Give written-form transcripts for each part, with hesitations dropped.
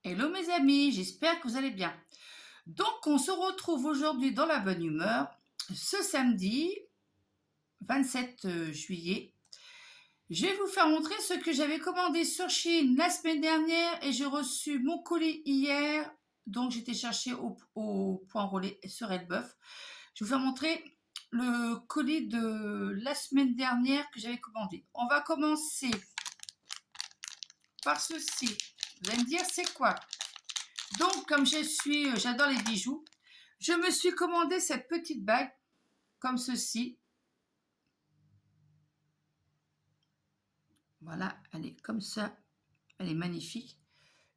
Hello mes amis, j'espère que vous allez bien. Donc on se retrouve aujourd'hui dans la bonne humeur, ce samedi 27 juillet. Je vais vous faire montrer ce que j'avais commandé sur Chine la semaine dernière et j'ai reçu mon colis hier. Donc j'étais chercher au point relais sur Elbeuf. Je vais vous faire montrer le colis de la semaine dernière que j'avais commandé. On va commencer par ceci. Vous allez me dire c'est quoi? Donc, comme j'adore les bijoux, je me suis commandé cette petite bague, comme ceci. Voilà, elle est comme ça, elle est magnifique.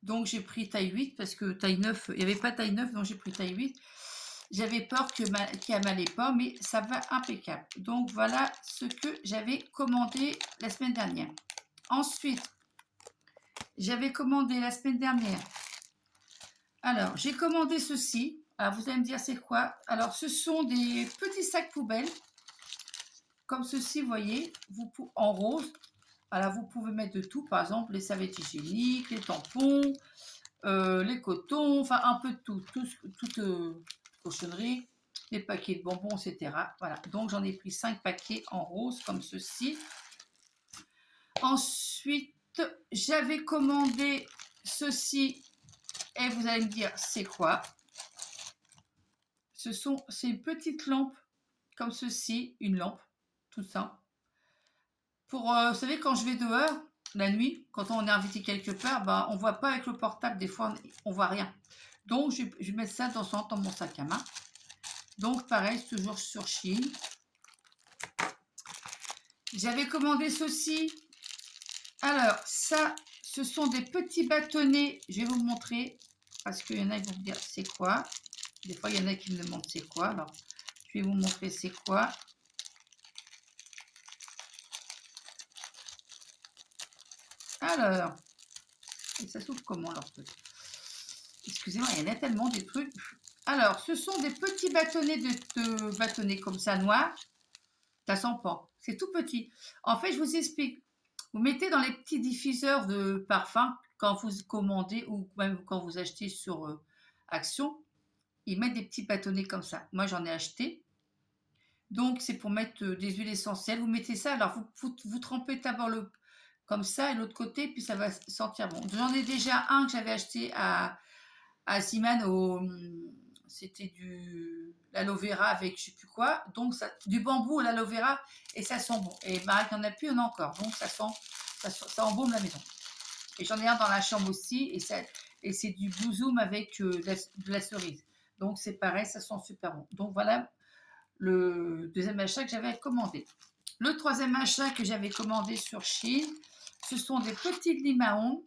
Donc, j'ai pris taille 8, parce que taille 9, il n'y avait pas taille 9, donc j'ai pris taille 8. J'avais peur qu'elle m'allait pas, mais ça va impeccable. Donc, voilà ce que j'avais commandé la semaine dernière. Ensuite, j'avais commandé la semaine dernière. Alors, j'ai commandé ceci. Alors, vous allez me dire c'est quoi? Alors, ce sont des petits sacs poubelles. Comme ceci, vous voyez, en rose. Alors, vous pouvez mettre de tout, par exemple, les serviettes hygiéniques, les tampons, les cotons, enfin, un peu de tout, toute cochonnerie, les paquets de bonbons, etc. Voilà, donc j'en ai pris 5 paquets en rose, comme ceci. Ensuite, j'avais commandé ceci, et vous allez me dire, c'est quoi? C'est une petite lampe, comme ceci, une lampe, tout ça. Vous savez, quand je vais dehors, la nuit, quand on est invité quelque part, bah, on ne voit pas avec le portable, des fois, on ne voit rien. Donc, je mets ça dans mon sac à main. Donc, pareil, toujours sur Chine. J'avais commandé ceci. Alors, ça, ce sont des petits bâtonnets. Je vais vous montrer, parce qu'il y en a qui vont me dire c'est quoi. Des fois, il y en a qui me demandent c'est quoi. Alors, je vais vous montrer c'est quoi. Alors, et ça s'ouvre comment leur truc? Excusez-moi, il y en a tellement des trucs. Alors, ce sont des petits bâtonnets de bâtonnets comme ça, noirs. Ça sent pas. C'est tout petit. En fait, je vous explique. Vous mettez dans les petits diffuseurs de parfum quand vous commandez ou même quand vous achetez sur Action. Ils mettent des petits bâtonnets comme ça. Moi, j'en ai acheté. Donc, c'est pour mettre des huiles essentielles. Vous mettez ça. Alors, vous trempez d'abord comme ça et l'autre côté, puis ça va sentir bon. J'en ai déjà un que j'avais acheté à Siman c'était l'aloe vera avec je sais plus quoi, donc du bambou à l'aloe vera et ça sent bon. Et Marie n'en a plus, on en a encore, donc ça embaume la maison. Et j'en ai un dans la chambre aussi et c'est du Blue Zoom avec de la cerise. Donc c'est pareil, ça sent super bon. Donc voilà le deuxième achat que j'avais commandé. Le troisième achat que j'avais commandé sur Chine, ce sont des petites limaons.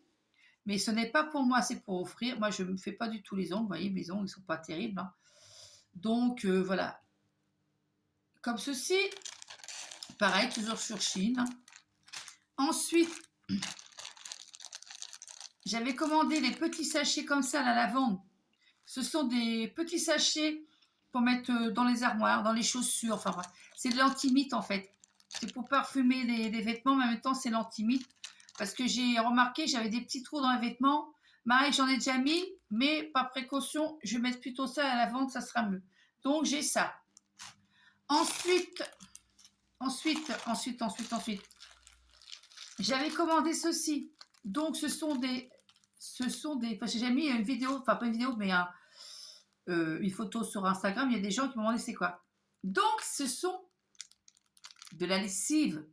Mais ce n'est pas pour moi, c'est pour offrir. Moi, je ne me fais pas du tout les ongles. Vous voyez, mes ongles, ils ne sont pas terribles. Hein. Donc, voilà. Comme ceci. Pareil, toujours sur Chine. Ensuite, j'avais commandé les petits sachets comme ça, la lavande. Ce sont des petits sachets pour mettre dans les armoires, dans les chaussures. Enfin, bref. C'est de l'antimite, en fait. C'est pour parfumer les vêtements, mais en même temps, c'est l'antimite. Parce que j'ai remarqué, j'avais des petits trous dans les vêtements. Marie, j'en ai déjà mis, mais par précaution, je vais mettre plutôt ça à la vente, ça sera mieux. Donc, j'ai ça. Ensuite, j'avais commandé ceci. Donc, ce sont des, parce que j'ai mis une vidéo, enfin pas une vidéo, mais une photo sur Instagram. Il y a des gens qui m'ont demandé c'est quoi. Donc, ce sont de la lessive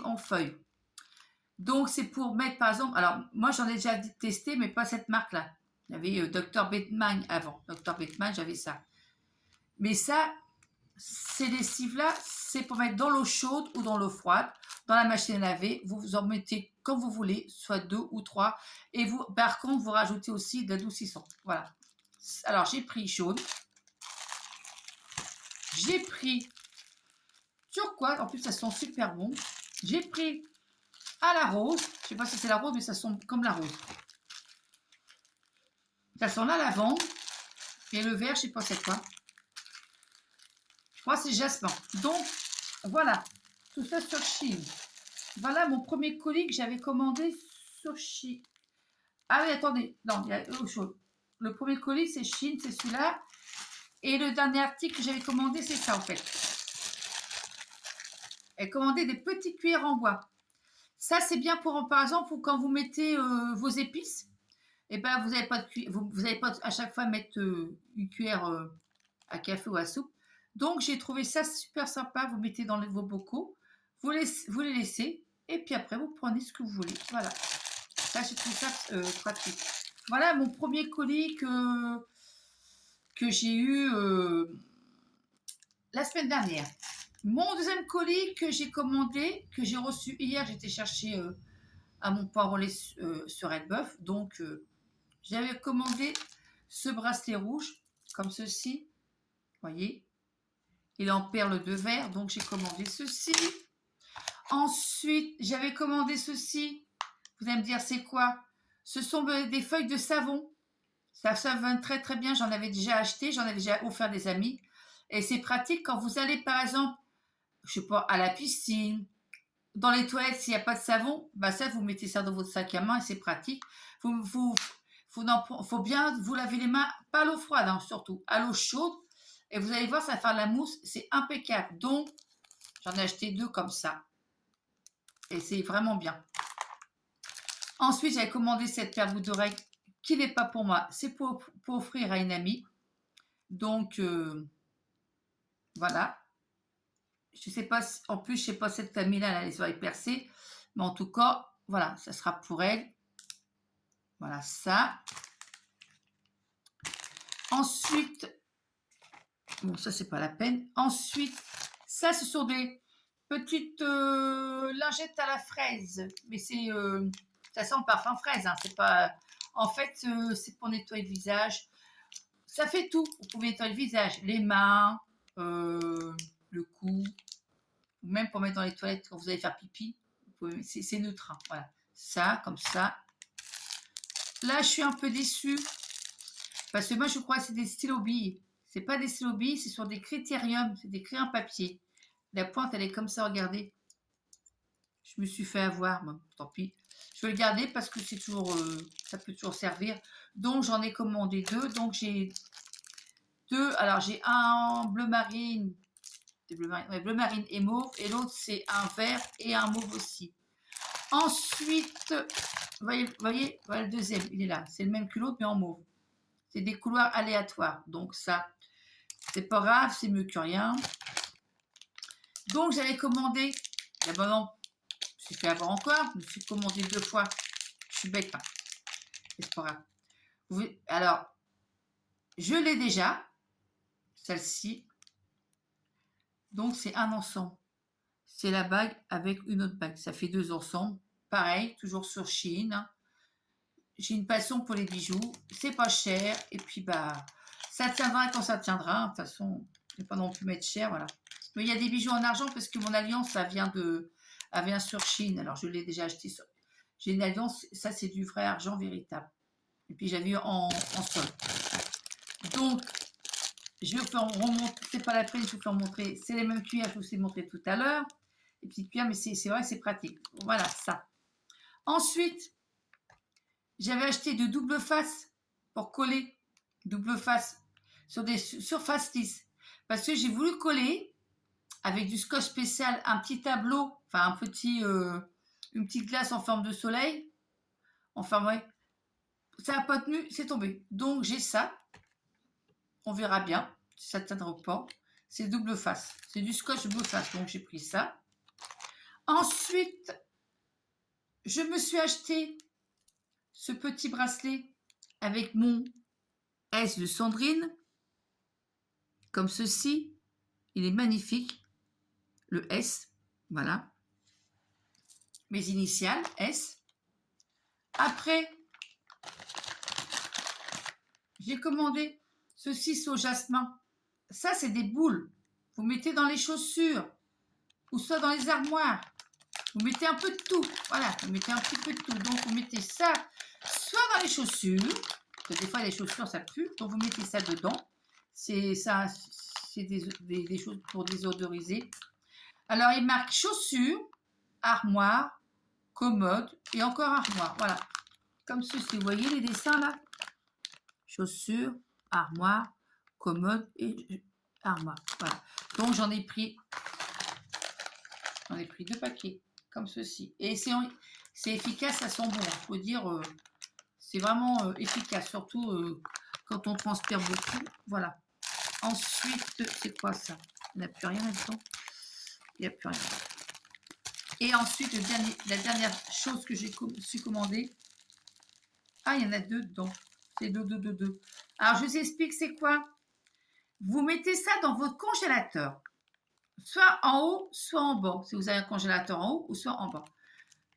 en feuilles. Donc, c'est pour mettre, par exemple, alors, moi, j'en ai déjà testé, mais pas cette marque-là. Il y avait Dr. Bettman avant. Dr. Bettman, j'avais ça. Mais ça, ces lessives-là, c'est pour mettre dans l'eau chaude ou dans l'eau froide, dans la machine à laver. Vous en mettez comme vous voulez, soit 2 ou 3. Et vous, par contre, vous rajoutez aussi de l'adoucissant. Voilà. Alors, j'ai pris jaune. J'ai pris turquoise. En plus, ça sent super bon. J'ai pris à la rose. Je ne sais pas si c'est la rose, mais ça sent comme la rose. Ça sent la lavande. Et le vert, je ne sais pas c'est quoi. Je crois que c'est jasmin. Donc, voilà. Tout ça sur Chine. Voilà mon premier colis que j'avais commandé sur Chine. Ah oui, attendez, non, il y a autre chose. Le premier colis, c'est Chine, c'est celui-là. Et le dernier article que j'avais commandé, c'est ça en fait. J'ai commandé des petites cuillères en bois. Ça, c'est bien pour, par exemple, quand vous mettez vos épices, et ben vous n'avez pas de vous avez pas à chaque fois mettre une cuillère à café ou à soupe. Donc, j'ai trouvé ça super sympa. Vous mettez dans vos bocaux, vous les laissez, et puis après, vous prenez ce que vous voulez. Voilà. Ça, j'ai trouvé ça pratique. Voilà mon premier colis que j'ai eu la semaine dernière. Mon deuxième colis que j'ai commandé, que j'ai reçu hier, j'étais chercher à mon point relais sur Elbeuf. Donc, j'avais commandé ce bracelet rouge, comme ceci. Vous voyez, il est en perles de verre, donc j'ai commandé ceci. Ensuite, j'avais commandé ceci. Vous allez me dire, c'est quoi? Ce sont des feuilles de savon. Ça savonne très très bien. J'en avais déjà acheté, j'en avais déjà offert des amis. Et c'est pratique quand vous allez, par exemple, je sais pas, à la piscine, dans les toilettes, s'il n'y a pas de savon, bah ça, vous mettez ça dans votre sac à main et c'est pratique. Faut bien vous laver les mains, pas à l'eau froide, hein, surtout, à l'eau chaude. Et vous allez voir, ça va faire de la mousse, c'est impeccable. Donc, j'en ai acheté 2 comme ça. Et c'est vraiment bien. Ensuite, j'avais commandé cette paire boucle d'oreilles qui n'est pas pour moi, c'est pour offrir à une amie. Donc, voilà. Je sais pas, en plus, je sais pas cette amie-là, elle a les oreilles percées. Mais en tout cas, voilà, ça sera pour elle. Voilà ça. Ensuite, bon, ça, c'est pas la peine. Ensuite, ça, ce sont des petites lingettes à la fraise. Mais c'est, ça sent le parfum fraise. Hein, c'est pas, en fait, c'est pour nettoyer le visage. Ça fait tout. Vous pouvez nettoyer le visage, les mains, le cou, ou même pour mettre dans les toilettes quand vous allez faire pipi. C'est neutre. Hein, voilà. Ça, comme ça. Là, je suis un peu déçue. Parce que moi, je crois que c'est des stylos billes. C'est pas des stylos billes, c'est sur des critériums. C'est des crayons papier. La pointe, elle est comme ça, regardez. Je me suis fait avoir, moi. Tant pis. Je vais le garder parce que c'est toujours, ça peut toujours servir. Donc, j'en ai commandé 2. Donc, j'ai 2. Alors, j'ai un bleu marine. Bleu marine et mauve. Et l'autre, c'est un vert et un mauve aussi. Ensuite, vous voyez, voilà le deuxième, il est là. C'est le même que l'autre, mais en mauve. C'est des couleurs aléatoires. Donc ça, c'est pas grave, c'est mieux que rien. Donc j'avais commandé, d'abord non, je suis fait avoir encore, je me suis commandé 2 fois. Je suis bête, hein. C'est pas grave. Alors, je l'ai déjà, celle-ci. Donc c'est un ensemble. C'est la bague avec une autre bague. Ça fait 2 ensembles. Pareil, toujours sur Shein. J'ai une passion pour les bijoux. C'est pas cher. Et puis, bah, ça tiendra quand ça tiendra. De toute façon, je ne vais pas non plus mettre cher. Voilà. Mais il y a des bijoux en argent parce que mon alliance, elle vient sur Chine. Alors, je l'ai déjà acheté. J'ai une alliance. Ça, c'est du vrai argent véritable. Et puis, j'avais eu en sol. Donc, je vais vous faire remonter. C'est pas la peine, je vais vous faire montrer. C'est les mêmes cuillères que je vous ai montré tout à l'heure. Les petites cuillères, mais c'est vrai, c'est pratique. Voilà, ça. Ensuite, j'avais acheté de double face pour coller, double face, sur des surfaces lisses. Parce que j'ai voulu coller avec du scotch spécial un petit tableau, enfin une petite glace en forme de soleil. Enfin, ouais, ça n'a pas tenu, c'est tombé. Donc j'ai ça. On verra bien si ça tiendra ou pas. C'est double face. C'est du scotch double face. Donc j'ai pris ça. Ensuite, je me suis acheté ce petit bracelet avec mon S de Sandrine, comme ceci. Il est magnifique. Le S, voilà. Mes initiales, S. Après, j'ai commandé ceci au jasmin. Ça, c'est des boules. Vous mettez dans les chaussures ou soit dans les armoires. Vous mettez un peu de tout. Voilà, vous mettez un petit peu de tout. Donc, vous mettez ça soit dans les chaussures, parce que des fois, les chaussures, ça pue. Donc, vous mettez ça dedans. C'est ça, c'est des choses pour désodoriser. Alors, il marque chaussures, armoire, commode et encore armoire. Voilà. comme ceci. Vous voyez les dessins là? Chaussures, armoire, commode et armoire. Voilà. Donc j'en ai pris 2 paquets, comme ceci. Et c'est efficace, ça sent bon. Il faut dire, c'est vraiment efficace, surtout quand on transpire beaucoup. Voilà. Ensuite, c'est quoi ça? Il n'y a plus rien là-dedans. Il n'y a plus rien. Et ensuite, la dernière chose que j'ai su commander. Ah, il y en a 2 dedans. C'est 2. Alors, je vous explique c'est quoi. Vous mettez ça dans votre congélateur. Soit en haut, soit en bas. Si vous avez un congélateur en haut ou soit en bas.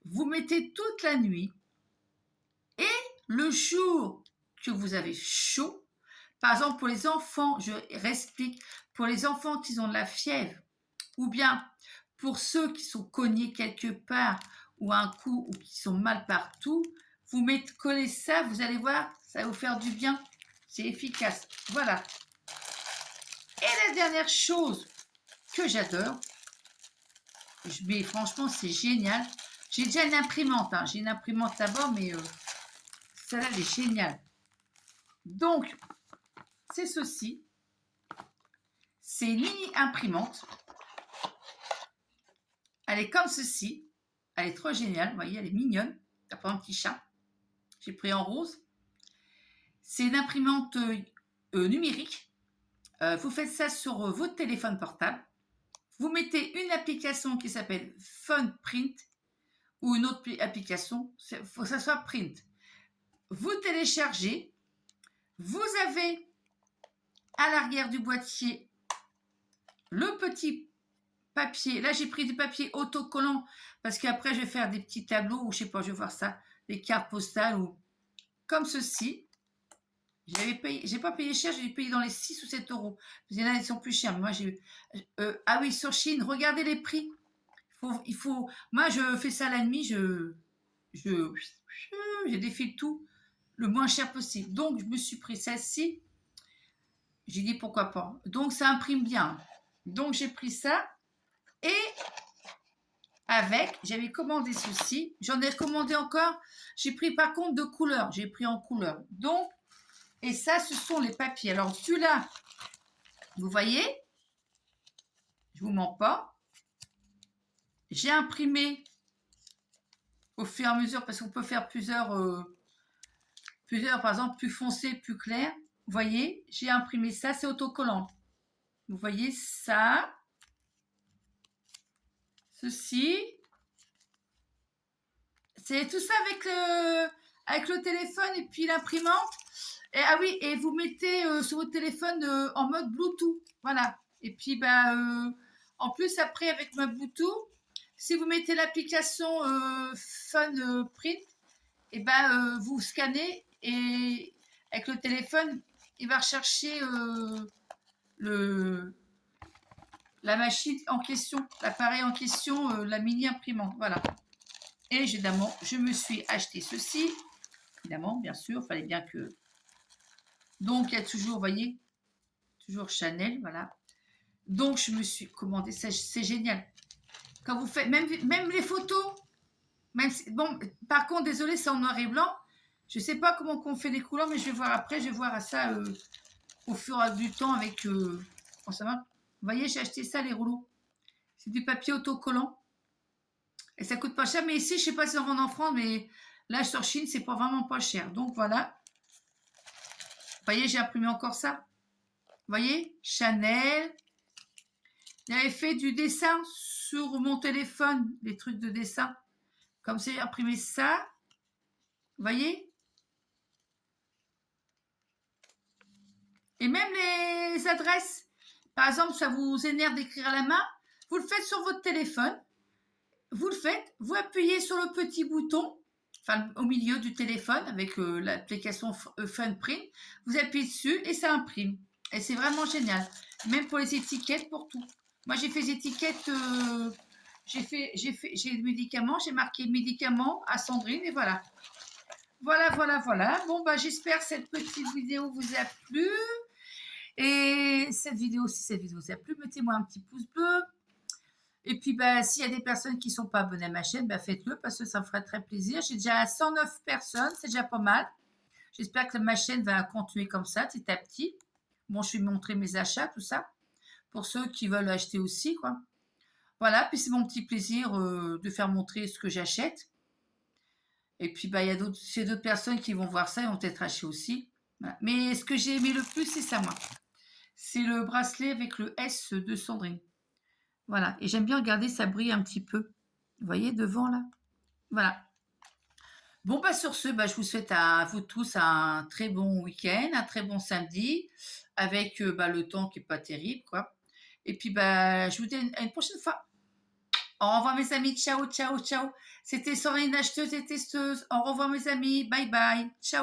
Vous mettez toute la nuit. Et le jour que vous avez chaud, par exemple pour les enfants, je réexplique, pour les enfants qui ont de la fièvre, ou bien pour ceux qui sont cognés quelque part, ou un coup, ou qui sont mal partout, vous collez ça, vous allez voir, ça va vous faire du bien. C'est efficace. Voilà. Et la dernière chose que j'adore, mais franchement, c'est génial. J'ai déjà une imprimante. J'ai une imprimante d'abord, mais celle-là, elle est géniale. Donc, c'est ceci. C'est une mini imprimante. Elle est comme ceci. Elle est trop géniale. Vous voyez, elle est mignonne. Ça prend un petit chat. J'ai pris en rose. C'est une imprimante numérique. Vous faites ça sur votre téléphone portable. Vous mettez une application qui s'appelle Fun Print ou une autre application. Il faut que ça soit Print. Vous téléchargez. Vous avez à l'arrière du boîtier le petit papier. Là, j'ai pris du papier autocollant parce qu'après, je vais faire des petits tableaux ou je sais pas, je vais voir ça, des cartes postales ou comme ceci. J'ai pas payé cher, j'ai payé dans les 6 ou 7 euros. Parce qu'il y en a, ils sont plus chers. Mais moi, ah oui, sur Chine, regardez les prix. Moi, je fais ça la nuit, je défile tout le moins cher possible. Donc, je me suis pris celle-ci. J'ai dit pourquoi pas. Donc, ça imprime bien. Donc, j'ai pris ça. Et avec, j'avais commandé ceci. J'en ai commandé encore. J'ai pris par contre de couleur. J'ai pris en couleur. Donc, et ça, ce sont les papiers. Alors, celui-là, vous voyez, je vous mens pas. J'ai imprimé au fur et à mesure parce qu'on peut faire plusieurs, par exemple, plus foncé, plus clair. Vous voyez, j'ai imprimé ça, c'est autocollant. Vous voyez ça. Ceci. C'est tout ça avec le téléphone et puis l'imprimante. Et, ah oui, et vous mettez sur votre téléphone en mode Bluetooth. Voilà. Et puis, en plus, après, avec ma Bluetooth, si vous mettez l'application Fun Print, et vous scannez et avec le téléphone, il va rechercher la machine en question, l'appareil en question, la mini imprimante. Voilà. Et évidemment, je me suis acheté ceci. Évidemment, bien sûr, il fallait bien que... Donc, il y a toujours, vous voyez, toujours Chanel, voilà. Donc, je me suis commandé, c'est génial. Quand vous faites, même les photos, bon, par contre, désolé, c'est en noir et blanc. Je ne sais pas comment on fait les couleurs, mais je vais voir après, je vais voir à ça au fur et à mesure du temps avec... comment ça va? Vous voyez, j'ai acheté ça, les rouleaux. C'est du papier autocollant. Et ça coûte pas cher, mais ici, je ne sais pas si on vend en France, mais là, sur Chine, c'est pas vraiment pas cher. Donc, voilà. Vous voyez, j'ai imprimé encore ça. Vous voyez, Chanel. J'avais fait du dessin sur mon téléphone, des trucs de dessin. Comme c'est imprimé ça. Vous voyez? Et même les adresses. Par exemple, ça vous énerve d'écrire à la main. Vous le faites sur votre téléphone. Vous le faites. Vous appuyez sur le petit bouton. Enfin, au milieu du téléphone avec l'application FunPrint. Vous appuyez dessus et ça imprime. Et c'est vraiment génial. Même pour les étiquettes, pour tout. Moi, j'ai fait des étiquettes... j'ai des médicaments. J'ai marqué médicaments à Sandrine et voilà. Voilà. Bon, j'espère que cette petite vidéo vous a plu. Et cette vidéo, si cette vidéo vous a plu, mettez-moi un petit pouce bleu. Et puis, bah, s'il y a des personnes qui ne sont pas abonnées à ma chaîne, bah, faites-le parce que ça me ferait très plaisir. J'ai déjà 109 personnes, c'est déjà pas mal. J'espère que ma chaîne va continuer comme ça, petit à petit. Bon, je vais montrer mes achats, tout ça, pour ceux qui veulent acheter aussi, quoi. Voilà, puis c'est mon petit plaisir de faire montrer ce que j'achète. Et puis, bah, il y a d'autres personnes qui vont voir ça et vont peut-être acheter aussi. Voilà. Mais ce que j'ai aimé le plus, c'est ça, moi. C'est le bracelet avec le S de Sandrine. Voilà. Et j'aime bien regarder, ça brille un petit peu. Vous voyez, devant, là. Voilà. Bon, bah, sur ce, bah, je vous souhaite à vous tous un très bon week-end, un très bon samedi, avec bah, le temps qui n'est pas terrible, quoi. Et puis, bah, je vous dis à une prochaine fois. Au revoir, mes amis. Ciao, ciao, ciao. C'était Sandrine, acheteuse et testeuse. Au revoir, mes amis. Bye, bye. Ciao.